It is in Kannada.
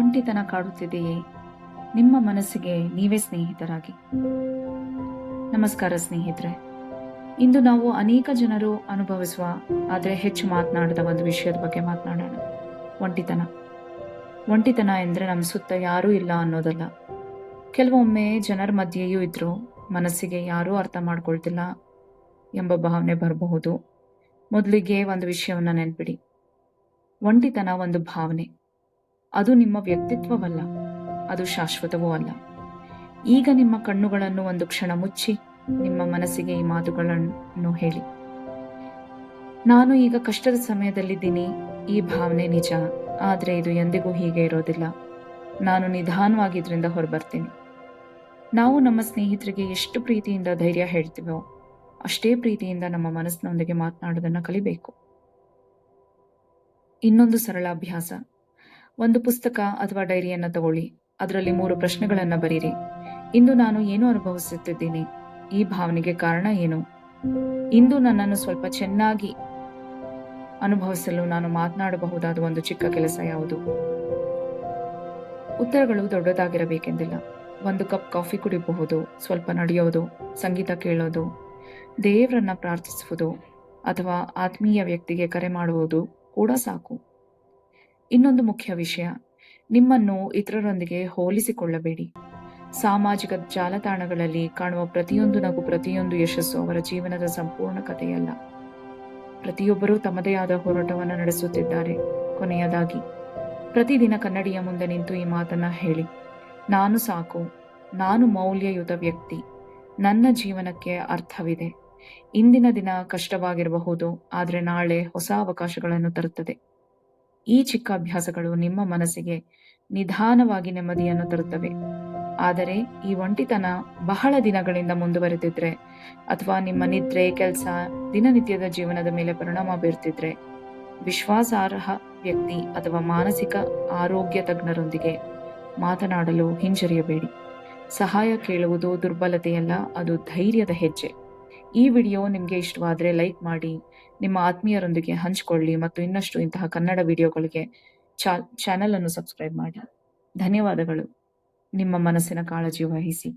ಒಂಟಿತನ ಕಾಡುತ್ತಿದೆಯೇ? ನಿಮ್ಮ ಮನಸ್ಸಿಗೆ ನೀವೇ ಸ್ನೇಹಿತರಾಗಿ. ನಮಸ್ಕಾರ ಸ್ನೇಹಿತರೆ. ಇಂದು ನಾವು ಅನೇಕ ಜನರು ಅನುಭವಿಸುವ ಆದರೆ ಹೆಚ್ಚು ಮಾತನಾಡದ ಒಂದು ವಿಷಯದ ಬಗ್ಗೆ ಮಾತನಾಡೋಣ. ಒಂಟಿತನ. ಒಂಟಿತನ ಎಂದರೆ ನಮ್ಮ ಸುತ್ತ ಯಾರೂ ಇಲ್ಲ ಅನ್ನೋದಲ್ಲ. ಕೆಲವೊಮ್ಮೆ ಜನರ ಮಧ್ಯೆಯೂ ಇದ್ರು ಮನಸ್ಸಿಗೆ ಯಾರೂ ಅರ್ಥ ಮಾಡ್ಕೊಳ್ತಿಲ್ಲ ಎಂಬ ಭಾವನೆ ಬರಬಹುದು. ಮೊದಲಿಗೆ ಒಂದು ವಿಷಯವನ್ನ ನೆನ್ಪಿಡಿ. ಒಂಟಿತನ ಒಂದು ಭಾವನೆ. ಅದು ನಿಮ್ಮ ವ್ಯಕ್ತಿತ್ವವಲ್ಲ, ಅದು ಶಾಶ್ವತವೂ ಅಲ್ಲ. ಈಗ ನಿಮ್ಮ ಕಣ್ಣುಗಳನ್ನು ಒಂದು ಕ್ಷಣ ಮುಚ್ಚಿ ನಿಮ್ಮ ಮನಸ್ಸಿಗೆ ಈ ಮಾತುಗಳನ್ನು ಹೇಳಿ. ನಾನು ಈಗ ಕಷ್ಟದ ಸಮಯದಲ್ಲಿದ್ದೀನಿ. ಈ ಭಾವನೆ ನಿಜ, ಆದರೆ ಇದು ಎಂದಿಗೂ ಹೀಗೆ ಇರೋದಿಲ್ಲ. ನಾನು ನಿಧಾನವಾಗಿ ಇದರಿಂದ ಹೊರಬರ್ತೀನಿ. ನಾವು ನಮ್ಮ ಸ್ನೇಹಿತರಿಗೆ ಎಷ್ಟು ಪ್ರೀತಿಯಿಂದ ಧೈರ್ಯ ಹೇಳ್ತೀವೋ ಅಷ್ಟೇ ಪ್ರೀತಿಯಿಂದ ನಮ್ಮ ಮನಸ್ಸಿನೊಂದಿಗೆ ಮಾತನಾಡೋದನ್ನ ಕಲಿಬೇಕು. ಇನ್ನೊಂದು ಸರಳ ಅಭ್ಯಾಸ. ಒಂದು ಪುಸ್ತಕ ಅಥವಾ ಡೈರಿಯನ್ನು ತಗೊಳ್ಳಿ. ಅದರಲ್ಲಿ 3 ಪ್ರಶ್ನೆಗಳನ್ನ ಬರೀರಿ. ಇಂದು ನಾನು ಏನು ಅನುಭವಿಸುತ್ತಿದ್ದೀನಿ? ಈ ಭಾವನೆಗೆ ಕಾರಣ ಏನು? ಇಂದು ನನ್ನನ್ನು ಸ್ವಲ್ಪ ಚೆನ್ನಾಗಿ ಅನುಭವಿಸಲು ನಾನು ಮಾತನಾಡಬಹುದಾದ ಒಂದು ಚಿಕ್ಕ ಕೆಲಸ ಯಾವುದು? ಉತ್ತರಗಳು ದೊಡ್ಡದಾಗಿರಬೇಕೆಂದಿಲ್ಲ. 1 ಕಪ್ ಕಾಫಿ ಕುಡಿಯಬಹುದು, ಸ್ವಲ್ಪ ನಡೆಯೋದು, ಸಂಗೀತ ಕೇಳೋದು, ದೇವರನ್ನ ಪ್ರಾರ್ಥಿಸುವುದು ಅಥವಾ ಆತ್ಮೀಯ ವ್ಯಕ್ತಿಗೆ ಕರೆ ಮಾಡುವುದು ಕೂಡ ಸಾಕು. ಇನ್ನೊಂದು ಮುಖ್ಯ ವಿಷಯ, ನಿಮ್ಮನ್ನು ಇತರರೊಂದಿಗೆ ಹೋಲಿಸಿಕೊಳ್ಳಬೇಡಿ. ಸಾಮಾಜಿಕ ಜಾಲತಾಣಗಳಲ್ಲಿ ಕಾಣುವ ಪ್ರತಿಯೊಂದು ನಗು, ಪ್ರತಿಯೊಂದು ಯಶಸ್ಸು ಅವರ ಜೀವನದ ಸಂಪೂರ್ಣ ಕಥೆಯಲ್ಲ. ಪ್ರತಿಯೊಬ್ಬರೂ ತಮ್ಮದೇ ಆದ ಹೋರಾಟವನ್ನು ನಡೆಸುತ್ತಿದ್ದಾರೆ. ಕೊನೆಯದಾಗಿ, ಪ್ರತಿದಿನ ಕನ್ನಡಿಯ ಮುಂದೆ ನಿಂತು ಈ ಮಾತನ್ನ ಹೇಳಿ. ನಾನು ಸಾಕು, ನಾನು ಮೌಲ್ಯಯುತ ವ್ಯಕ್ತಿ, ನನ್ನ ಜೀವನಕ್ಕೆ ಅರ್ಥವಿದೆ. ಇಂದಿನ ದಿನ ಕಷ್ಟವಾಗಿರಬಹುದು, ಆದರೆ ನಾಳೆ ಹೊಸ ಅವಕಾಶಗಳನ್ನು ತರುತ್ತದೆ. ಈ ಚಿಕ್ಕ ಅಭ್ಯಾಸಗಳು ನಿಮ್ಮ ಮನಸ್ಸಿಗೆ ನಿಧಾನವಾಗಿ ನೆಮ್ಮದಿಯನ್ನು ತರುತ್ತವೆ. ಆದರೆ ಈ ಒಂಟಿತನ ಬಹಳ ದಿನಗಳಿಂದ ಮುಂದುವರೆದಿದ್ರೆ ಅಥವಾ ನಿಮ್ಮ ನಿದ್ರೆ, ಕೆಲಸ, ದಿನನಿತ್ಯದ ಜೀವನದ ಮೇಲೆ ಪರಿಣಾಮ ಬೀರ್ತಿದ್ರೆ ವಿಶ್ವಾಸಾರ್ಹ ವ್ಯಕ್ತಿ ಅಥವಾ ಮಾನಸಿಕ ಆರೋಗ್ಯ ತಜ್ಞರೊಂದಿಗೆ ಮಾತನಾಡಲು ಹಿಂಜರಿಯಬೇಡಿ. ಸಹಾಯ ಕೇಳುವುದು ದುರ್ಬಲತೆಯಲ್ಲ, ಅದು ಧೈರ್ಯದ ಹೆಜ್ಜೆ. ಈ ವಿಡಿಯೋ ನಿಮಗೆ ಇಷ್ಟವಾದರೆ ಲೈಕ್ ಮಾಡಿ, ನಿಮ್ಮ ಆತ್ಮೀಯರೊಂದಿಗೆ ಹಂಚಿಕೊಳ್ಳಿ ಮತ್ತು ಇನ್ನಷ್ಟು ಇಂತಹ ಕನ್ನಡ ವಿಡಿಯೋಗಳಿಗೆ ಚಾನೆಲ್ ಅನ್ನು ಸಬ್ಸ್ಕ್ರೈಬ್ ಮಾಡಿ. ಧನ್ಯವಾದಗಳು. ನಿಮ್ಮ ಮನಸ್ಸಿನ ಕಾಳಜಿ ವಹಿಸಿ.